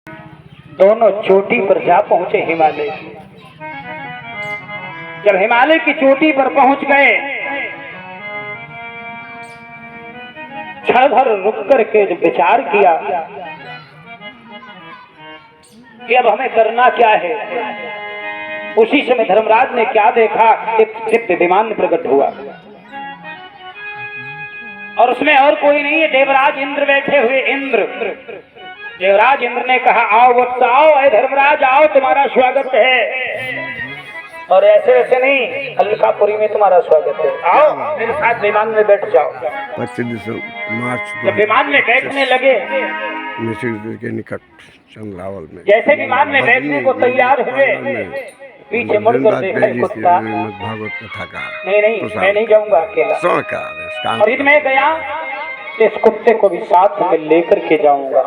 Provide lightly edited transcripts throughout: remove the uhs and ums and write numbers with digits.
दोनों चोटी पर जा पहुंचे हिमालय की। जब हिमालय की चोटी पर पहुंच गए, क्षण भर रुक करके जब विचार किया कि अब हमें करना क्या है, उसी समय धर्मराज ने क्या देखा, एक दिव्य विमान प्रकट हुआ और उसमें और कोई नहीं है, देवराज इंद्र बैठे हुए। इंद्र, देवराज इंद्र ने कहा, आओ वत्स आओ, अरे धर्मराज आओ, तुम्हारा स्वागत है। और ऐसे वैसे नहीं, अलकापुरी में तुम्हारा स्वागत है, आओ मेरे साथ विमान में बैठ जाओ। 25 मार्च जब विमान में बैठने लगे, मिसिर के निकट चंद्रावल में जैसे विमान में बैठने को तैयार हुए, पीछे मुड़कर देखा कुत्ता। भागवत कथा का नहीं, मैं नहीं जाऊंगा अकेला। और मैं गया, इस कुत्ते को भी साथ में लेकर के जाऊंगा,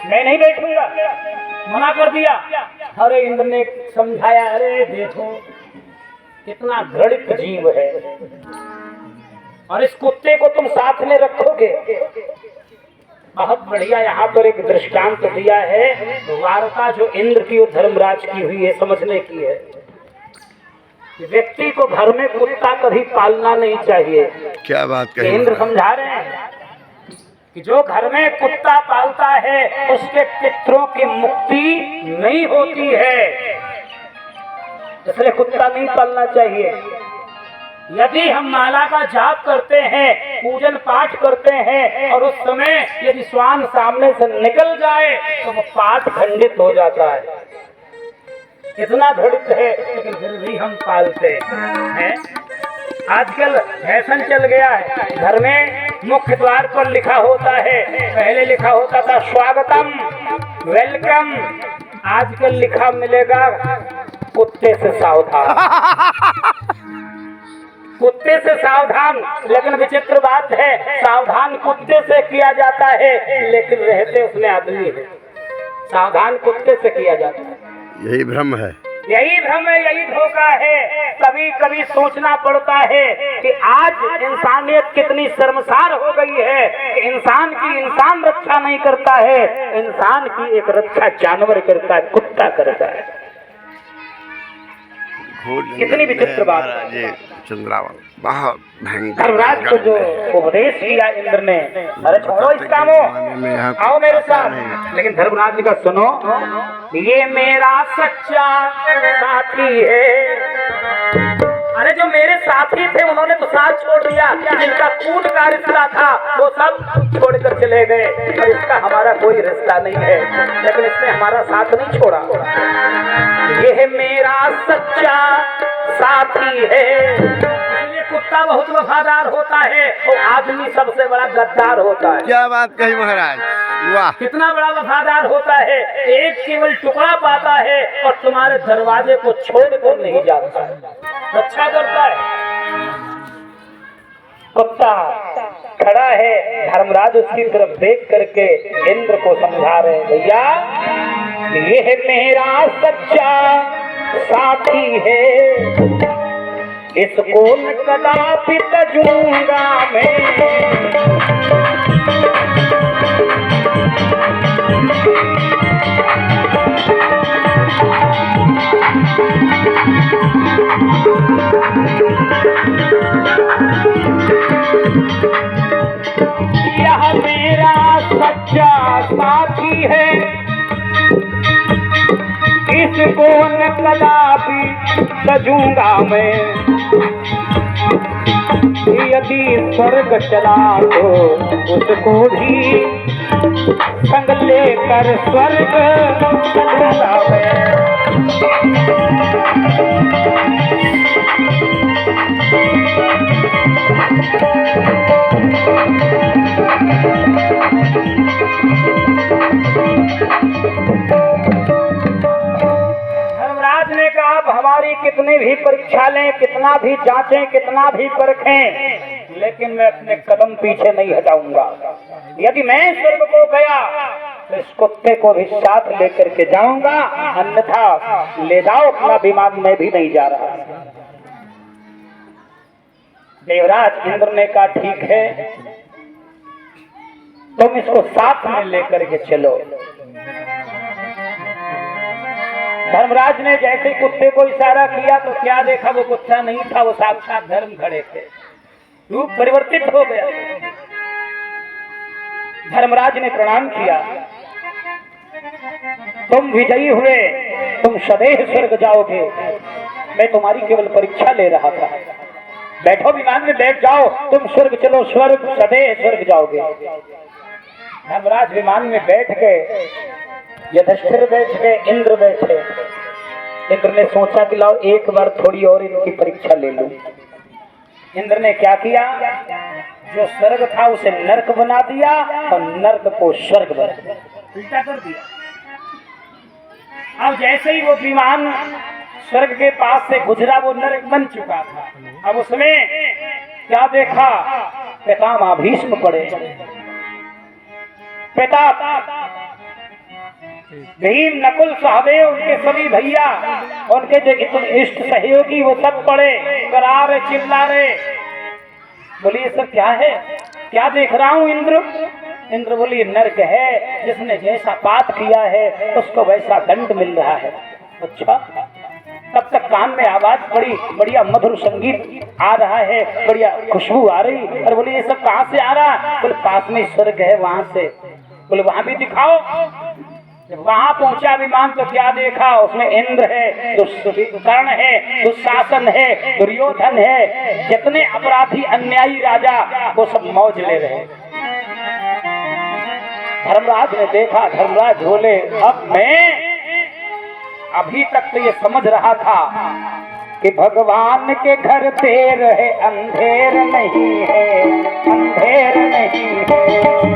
मैं नहीं बैठूंगा, मना कर दिया। अरे इंद्र ने समझाया, अरे देखो कितना घृणित जीव है, और इस कुत्ते को तुम साथ में रखोगे, बहुत बढ़िया। यहाँ पर एक दृष्टांत दिया है, वार्ता जो इंद्र की और धर्मराज की हुई है, समझने की है। व्यक्ति को घर में कुत्ता कभी पालना नहीं चाहिए। क्या बात कही? इंद्र समझा रहे हैं कि जो घर में कुत्ता पालता है उसके पितरों की मुक्ति नहीं होती है, इसलिए कुत्ता नहीं पालना चाहिए। यदि हम माला का जाप करते हैं, पूजन पाठ करते हैं, और उस समय यदि श्वान सामने से निकल जाए तो वो पाठ खंडित हो जाता है। इतना घृणित है, लेकिन फिर भी हम पालते हैं। आजकल फैशन चल गया है, घर में मुख्य द्वार पर लिखा होता है, पहले लिखा होता था स्वागतम, वेलकम, आजकल लिखा मिलेगा कुत्ते से सावधान। कुत्ते से सावधान। लेकिन विचित्र बात है, सावधान कुत्ते से किया जाता है, लेकिन रहते उसमें आदमी है। सावधान कुत्ते से किया जाता है, यही भ्रम है, यही भ्रम है, यही धोखा है। कभी कभी सोचना पड़ता है कि आज इंसानियत कितनी शर्मसार हो गई है कि इंसान की इंसान रक्षा नहीं करता है, इंसान की एक रक्षा जानवर करता है, कुत्ता करता है। कितनी विचित्र बात है। चंद्रावल बहुत भयंकर। धर्मराज को जो उपदेश किया इंद्र ने, अरे छोड़ो इस कामों, आओ मेरे साथ। लेकिन धर्मराज का सुनो, ये मेरा सच्चा साथी है। अरे जो मेरे साथी थे उन्होंने तो साथ छोड़ दिया, जिनका खून का रिश्ता था वो सब छोड़कर चले गए, और इसका हमारा कोई रिश्ता नहीं है, लेकिन इसने हमारा साथ नहीं छोड़ा। ये मेरा सच्चा साथी है। इसलिए कुत्ता बहुत वफादार होता है और आदमी सबसे बड़ा गद्दार होता है। क्या बात कही महाराज, वाह! कितना बड़ा वफादार होता है, एक केवल टुकड़ा पाता है और तुम्हारे दरवाजे को छोड़कर नहीं जाता है, रक्षा करता है। कुत्ता खड़ा है, धर्मराज उसकी तरफ देख करके इंद्र को समझा रहे, भैया ये मेरा सच्चा साथी है, इसको न कदापि तजूंगा मैं। यह मेरा सच्चा साथी है, इसको न कदापि तजूंगा मैं। यदि स्वर्ग चला तो उसको भी संग लेकर स्वर्ग चलूंगा मैं। हमारी कितनी भी परीक्षा लें, कितना भी जांचें, कितना भी परखें, लेकिन मैं अपने कदम पीछे नहीं हटाऊंगा। यदि मैं स्वर्ग को गया तो इस कुत्ते को भी साथ लेकर के जाऊंगा, अन्यथा ले जाओ अपना विमान, में भी नहीं जा रहा। देवराज इंद्र ने कहा ठीक है, तुम इसको साथ में लेकर के चलो। धर्मराज ने जैसे कुत्ते को इशारा किया तो क्या देखा, वो कुत्ता नहीं था, वो साक्षात धर्म खड़े थे। रूप परिवर्तित हो गया। धर्मराज ने प्रणाम किया, तुम विजयी हुए, तुम सदैव स्वर्ग जाओगे, मैं तुम्हारी केवल परीक्षा ले रहा था। बैठो विमान में, बैठ जाओ, तुम स्वर्ग चलो, स्वर्ग सदैव स्वर्ग जाओगे। धर्मराज विमान में बैठ गए, युधिष्ठिर बैठ गए, इंद्र बैठे। इंद्र ने सोचा कि लाओ एक बार थोड़ी और इनकी परीक्षा ले लूं। इंद्र ने क्या किया, जो स्वर्ग था उसे नरक बना दिया और नरक को स्वर्ग बना दिया, उल्टा कर दिया। अब जैसे ही वो विमान स्वर्ग के पास से गुजरा, वो नरक बन चुका था। अब उसमें क्या देखा, पितामह भीष्म पड़े, पिता भीम, नकुल, सहदेव, उनके सभी भैया, उनके जो इष्ट सहयोगी, वो सब पड़े, करा रहे, चिल्ला रहे। बोलिए सब क्या है, क्या देख रहा हूं इंद्र? इंद्र बोलिए नरक है, जिसने जैसा पाप किया है उसको वैसा दंड मिल रहा है। अच्छा, तब तक कान में आवाज पड़ी, बढ़िया मधुर संगीत आ रहा है, बढ़िया खुशबू आ रही। और बोले ये सब कहाँ से आ रहा? बोले पास में स्वर्ग है, वहां से। बोले वहां भी दिखाओ। जब वहां पहुंचा विमान तो क्या देखा, उसमें इंद्र है, कर्ण है, दुशासन है, दुर्योधन है, जितने अपराधी अन्यायी राजा वो सब मौज ले रहे। धर्मराज ने देखा, धर्मराज बोले अब मैं, अभी तक तो ये समझ रहा था कि भगवान के घर देर है, अंधेर नहीं है, अंधेर नहीं है।